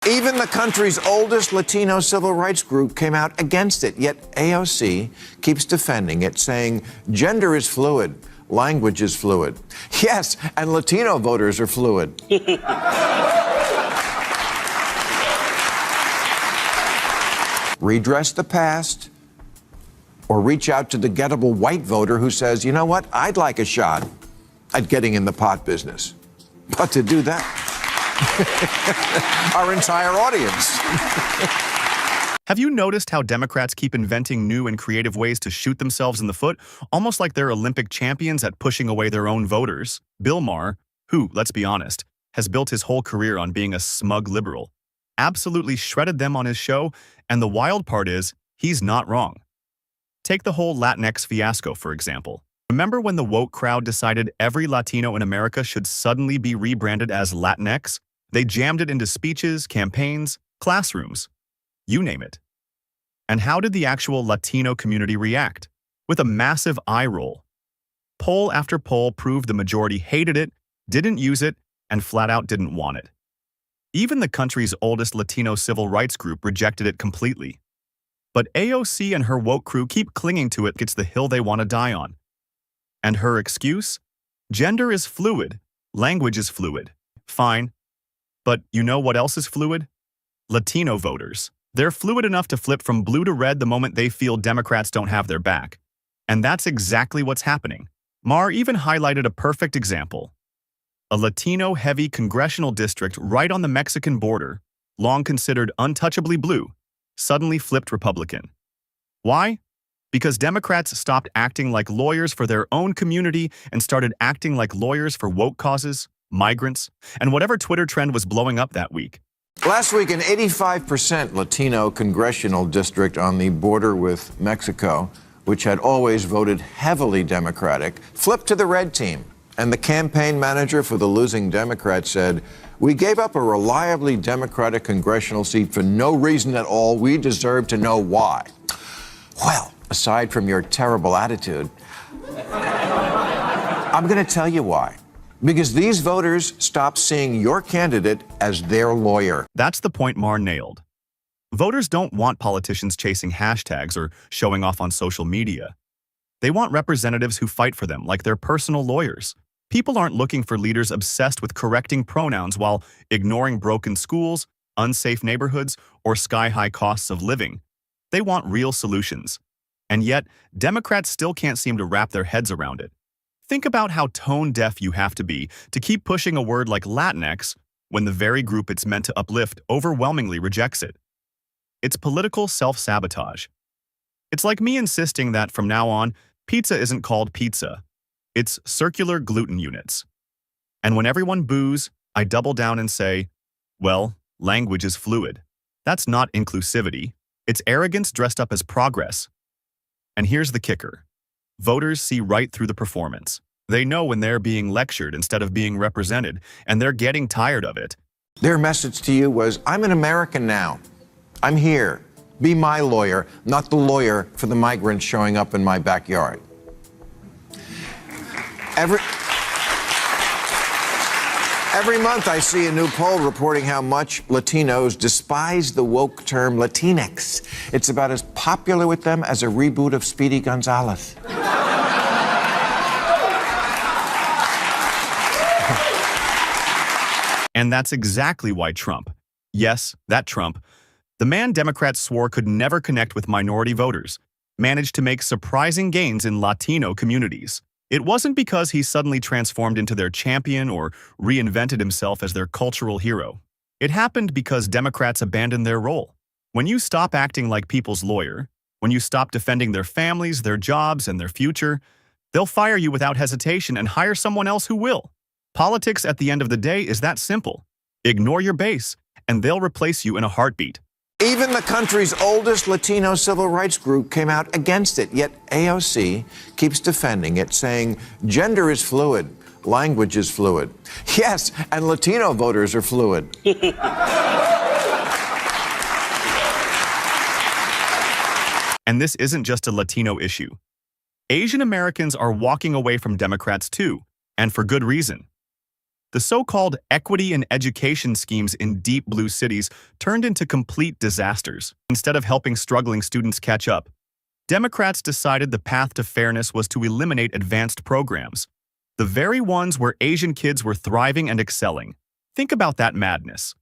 Even the country's oldest Latino civil rights group came out against it, yet AOC keeps defending it, saying gender is fluid, language is fluid. Yes, and Latino voters are fluid. Redress the past, or reach out to the gettable white voter who says, you know what, I'd like a shot at getting in the pot business. But to do that, our entire audience. Have you noticed how Democrats keep inventing new and creative ways to shoot themselves in the foot, almost like they're Olympic champions at pushing away their own voters? Bill Maher, who, let's be honest, has built his whole career on being a smug liberal, absolutely shredded them on his show, and the wild part is, he's not wrong. Take the whole Latinx fiasco, for example. Remember when the woke crowd decided every Latino in America should suddenly be rebranded as Latinx? They jammed it into speeches, campaigns, classrooms, you name it. And how did the actual Latino community react? With a massive eye roll. Poll after poll proved the majority hated it, didn't use it, and flat out didn't want it. Even the country's oldest Latino civil rights group rejected it completely. But AOC and her woke crew keep clinging to it. It's the hill they want to die on. And her excuse? Gender is fluid. Language is fluid. Fine. But you know what else is fluid? Latino voters. They're fluid enough to flip from blue to red the moment they feel Democrats don't have their back. And that's exactly what's happening. Maher even highlighted a perfect example. A Latino-heavy congressional district right on the Mexican border, long considered untouchably blue, suddenly flipped Republican. Why? Because Democrats stopped acting like lawyers for their own community and started acting like lawyers for woke causes, migrants, and whatever Twitter trend was blowing up that week. Last week, an 85% Latino congressional district on the border with Mexico, which had always voted heavily Democratic, flipped to the red team. And the campaign manager for the losing Democrat said, "We gave up a reliably Democratic congressional seat for no reason at all. We deserve to know why." Well, aside from your terrible attitude, I'm going to tell you why. Because these voters stopped seeing your candidate as their lawyer. That's the point Maher nailed. Voters don't want politicians chasing hashtags or showing off on social media. They want representatives who fight for them like their personal lawyers. People aren't looking for leaders obsessed with correcting pronouns while ignoring broken schools, unsafe neighborhoods, or sky-high costs of living. They want real solutions. And yet, Democrats still can't seem to wrap their heads around it. Think about how tone-deaf you have to be to keep pushing a word like Latinx when the very group it's meant to uplift overwhelmingly rejects it. It's political self-sabotage. It's like me insisting that from now on, pizza isn't called pizza. It's circular gluten units. And when everyone boos, I double down and say, well, language is fluid. That's not inclusivity. It's arrogance dressed up as progress. And here's the kicker. Voters see right through the performance. They know when they're being lectured instead of being represented, and they're getting tired of it. Their message to you was, I'm an American now. I'm here. Be my lawyer, not the lawyer for the migrants showing up in my backyard. Every month I see a new poll reporting how much Latinos despise the woke term Latinx. It's about as popular with them as a reboot of Speedy Gonzales. And that's exactly why Trump, yes, that Trump, the man Democrats swore could never connect with minority voters, managed to make surprising gains in Latino communities. It wasn't because he suddenly transformed into their champion or reinvented himself as their cultural hero. It happened because Democrats abandoned their role. When you stop acting like people's lawyer, when you stop defending their families, their jobs, and their future, they'll fire you without hesitation and hire someone else who will. Politics at the end of the day is that simple. Ignore your base, and they'll replace you in a heartbeat. Even the country's oldest Latino civil rights group came out against it, yet AOC keeps defending it, saying gender is fluid, language is fluid. Yes, and Latino voters are fluid. And this isn't just a Latino issue. Asian Americans are walking away from Democrats too, and for good reason. The so-called equity in education schemes in deep blue cities turned into complete disasters. Instead of helping struggling students catch up, Democrats decided the path to fairness was to eliminate advanced programs, the very ones where Asian kids were thriving and excelling. Think about that madness.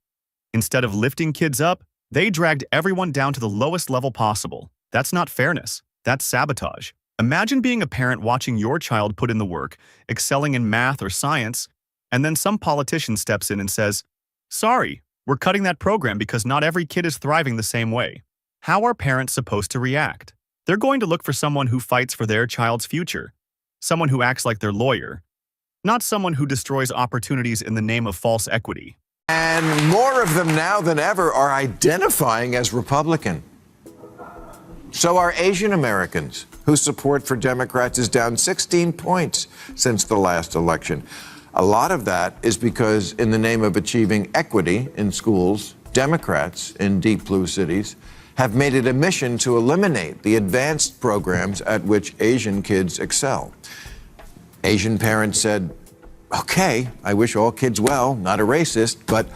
Instead of lifting kids up, they dragged everyone down to the lowest level possible. That's not fairness. That's sabotage. Imagine being a parent watching your child put in the work, excelling in math or science, and then some politician steps in and says, "Sorry, we're cutting that program because not every kid is thriving the same way." How are parents supposed to react? They're going to look for someone who fights for their child's future, someone who acts like their lawyer, not someone who destroys opportunities in the name of false equity. And more of them now than ever are identifying as Republican. So are Asian Americans, whose support for Democrats is down 16 points since the last election. A lot of that is because, in the name of achieving equity in schools, Democrats in deep blue cities have made it a mission to eliminate the advanced programs at which Asian kids excel. Asian parents said, "Okay, I wish all kids well, not a racist, but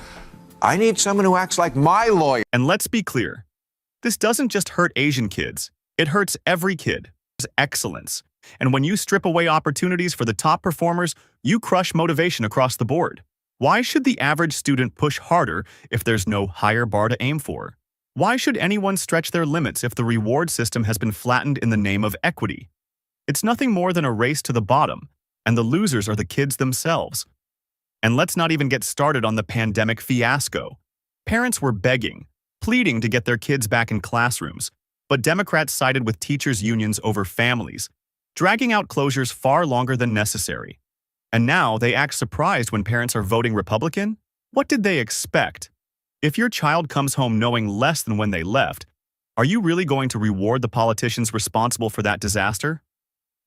I need someone who acts like my lawyer." And let's be clear, this doesn't just hurt Asian kids, it hurts every kid. There's excellence. And when you strip away opportunities for the top performers, you crush motivation across the board. Why should the average student push harder if there's no higher bar to aim for? Why should anyone stretch their limits if the reward system has been flattened in the name of equity? It's nothing more than a race to the bottom, and the losers are the kids themselves. And let's not even get started on the pandemic fiasco. Parents were begging, pleading to get their kids back in classrooms, but Democrats sided with teachers' unions over families, dragging out closures far longer than necessary. And now they act surprised when parents are voting Republican? What did they expect? If your child comes home knowing less than when they left, are you really going to reward the politicians responsible for that disaster?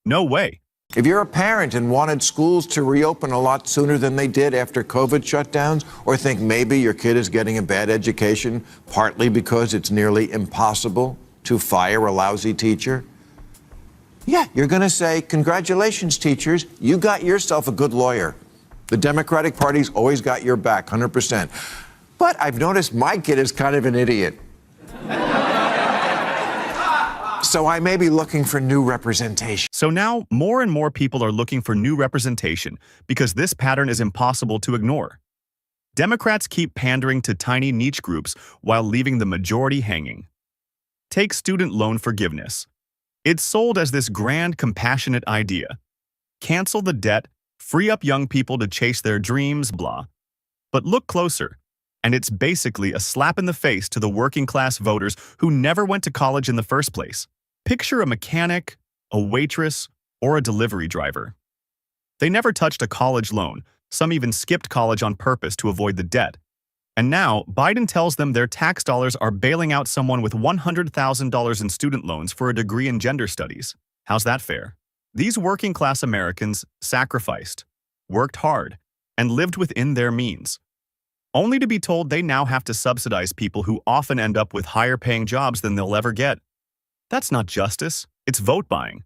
No way. If you're a parent and wanted schools to reopen a lot sooner than they did after COVID shutdowns, or think maybe your kid is getting a bad education partly because it's nearly impossible to fire a lousy teacher, yeah, you're going to say, "Congratulations, teachers, you got yourself a good lawyer. The Democratic Party's always got your back, 100%. But I've noticed my kid is kind of an idiot. So I may be looking for new representation." So now, more and more people are looking for new representation because this pattern is impossible to ignore. Democrats keep pandering to tiny niche groups while leaving the majority hanging. Take student loan forgiveness. It's sold as this grand, compassionate idea. Cancel the debt, free up young people to chase their dreams, blah. But look closer, and it's basically a slap in the face to the working-class voters who never went to college in the first place. Picture a mechanic, a waitress, or a delivery driver. They never touched a college loan, some even skipped college on purpose to avoid the debt. And now, Biden tells them their tax dollars are bailing out someone with $100,000 in student loans for a degree in gender studies. How's that fair? These working-class Americans sacrificed, worked hard, and lived within their means, only to be told they now have to subsidize people who often end up with higher-paying jobs than they'll ever get. That's not justice, it's vote buying.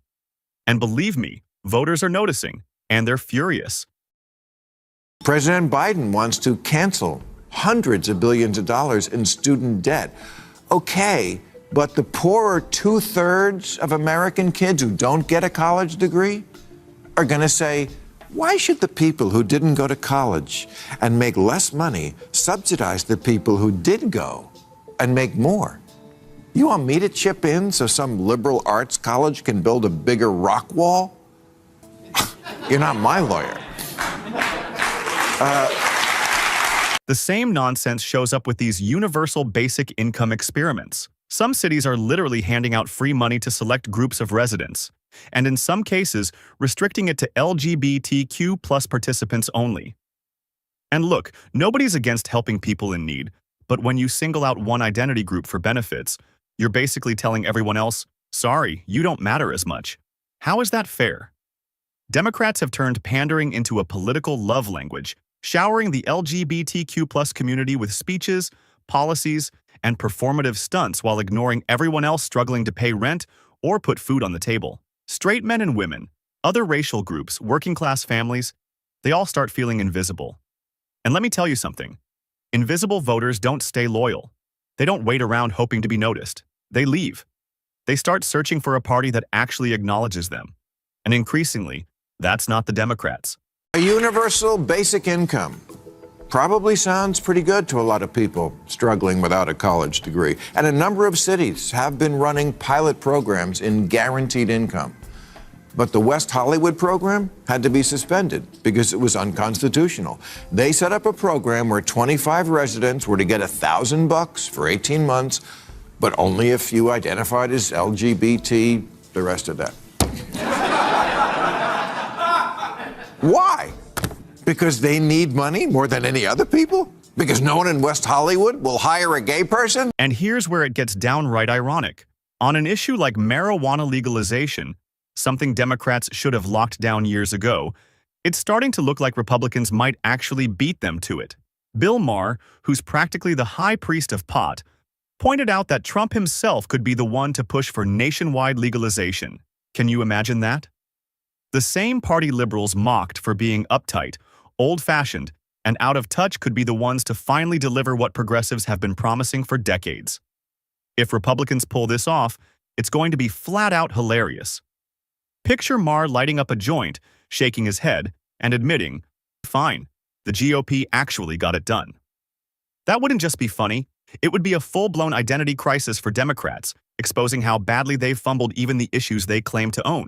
And believe me, voters are noticing, and they're furious. President Biden wants to cancel hundreds of billions of dollars in student debt. Okay, but the poorer two-thirds of American kids who don't get a college degree are going to say, "Why should the people who didn't go to college and make less money subsidize the people who did go and make more? You want me to chip in so some liberal arts college can build a bigger rock wall? You're not my lawyer." The same nonsense shows up with these universal basic income experiments. Some cities are literally handing out free money to select groups of residents, and in some cases, restricting it to LGBTQ+ participants only. And look, nobody's against helping people in need, but when you single out one identity group for benefits, you're basically telling everyone else, "Sorry, you don't matter as much." How is that fair? Democrats have turned pandering into a political love language, showering the LGBTQ+ community with speeches, policies, and performative stunts while ignoring everyone else struggling to pay rent or put food on the table. Straight men and women, other racial groups, working-class families, they all start feeling invisible. And let me tell you something. Invisible voters don't stay loyal. They don't wait around hoping to be noticed. They leave. They start searching for a party that actually acknowledges them. And increasingly, that's not the Democrats. A universal basic income probably sounds pretty good to a lot of people struggling without a college degree. And a number of cities have been running pilot programs in guaranteed income. But the West Hollywood program had to be suspended because it was unconstitutional. They set up a program where 25 residents were to get $1,000 for 18 months, but only if you identified as LGBT, the rest of that. Why? Because they need money more than any other people? Because no one in West Hollywood will hire a gay person? And here's where it gets downright ironic. On an issue like marijuana legalization, something Democrats should have locked down years ago, it's starting to look like Republicans might actually beat them to it. Bill Maher, who's practically the high priest of pot, pointed out that Trump himself could be the one to push for nationwide legalization. Can you imagine that? The same party liberals mocked for being uptight, old-fashioned, and out of touch could be the ones to finally deliver what progressives have been promising for decades. If Republicans pull this off, it's going to be flat-out hilarious. Picture Maher lighting up a joint, shaking his head, and admitting, "Fine, the GOP actually got it done." That wouldn't just be funny, it would be a full-blown identity crisis for Democrats, exposing how badly they've fumbled even the issues they claim to own.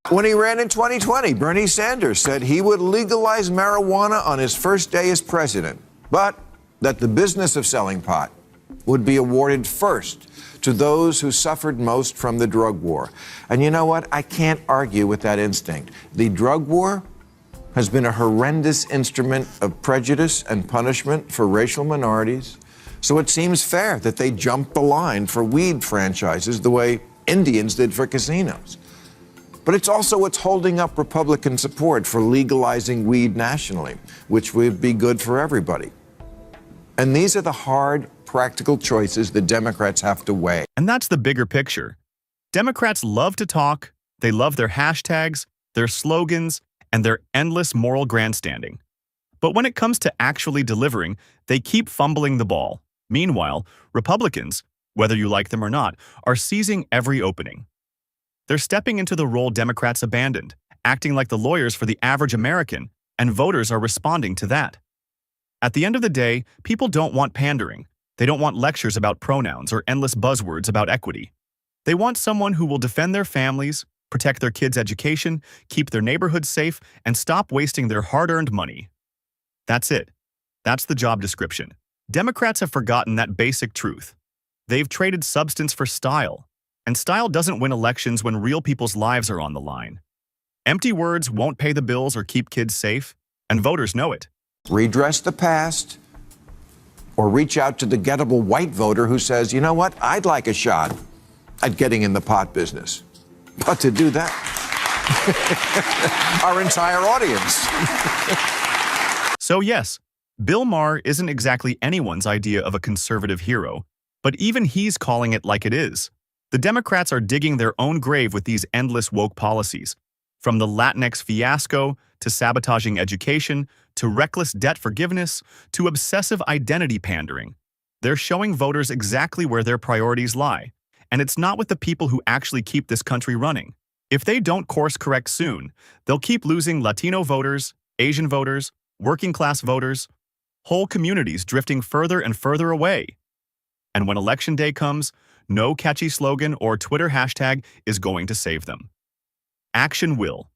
When he ran in 2020, Bernie Sanders said he would legalize marijuana on his first day as president, but that the business of selling pot would be awarded first to those who suffered most from the drug war. And you know what? I can't argue with that instinct. The drug war has been a horrendous instrument of prejudice and punishment for racial minorities, so it seems fair that they jumped the line for weed franchises the way Indians did for casinos. But it's also what's holding up Republican support for legalizing weed nationally, which would be good for everybody. And these are the hard, practical choices the Democrats have to weigh. And that's the bigger picture. Democrats love to talk, they love their hashtags, their slogans, and their endless moral grandstanding. But when it comes to actually delivering, they keep fumbling the ball. Meanwhile, Republicans, whether you like them or not, are seizing every opening. They're stepping into the role Democrats abandoned, acting like the lawyers for the average American, and voters are responding to that. At the end of the day, people don't want pandering. They don't want lectures about pronouns or endless buzzwords about equity. They want someone who will defend their families, protect their kids' education, keep their neighborhoods safe, and stop wasting their hard-earned money. That's it. That's the job description. Democrats have forgotten that basic truth. They've traded substance for style. And style doesn't win elections when real people's lives are on the line. Empty words won't pay the bills or keep kids safe, and voters know it. Redress the past, or reach out to the gettable white voter who says, you know what, I'd like a shot at getting in the pot business. But to do that, our entire audience. So yes, Bill Maher isn't exactly anyone's idea of a conservative hero, but even he's calling it like it is. The Democrats are digging their own grave with these endless woke policies, from the Latinx fiasco to sabotaging education to reckless debt forgiveness to obsessive identity pandering. They're showing voters exactly where their priorities lie, and it's not with the people who actually keep this country running. If they don't course correct soon, they'll keep losing Latino voters, Asian voters, working-class voters, whole communities drifting further and further away. And when Election Day comes, no catchy slogan or Twitter hashtag is going to save them. Action will.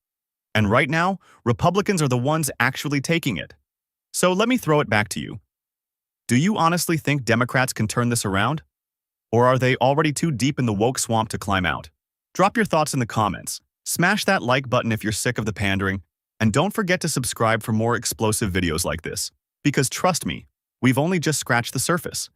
And right now, Republicans are the ones actually taking it. So let me throw it back to you. Do you honestly think Democrats can turn this around? Or are they already too deep in the woke swamp to climb out? Drop your thoughts in the comments. Smash that like button if you're sick of the pandering. And don't forget to subscribe for more explosive videos like this. Because trust me, we've only just scratched the surface.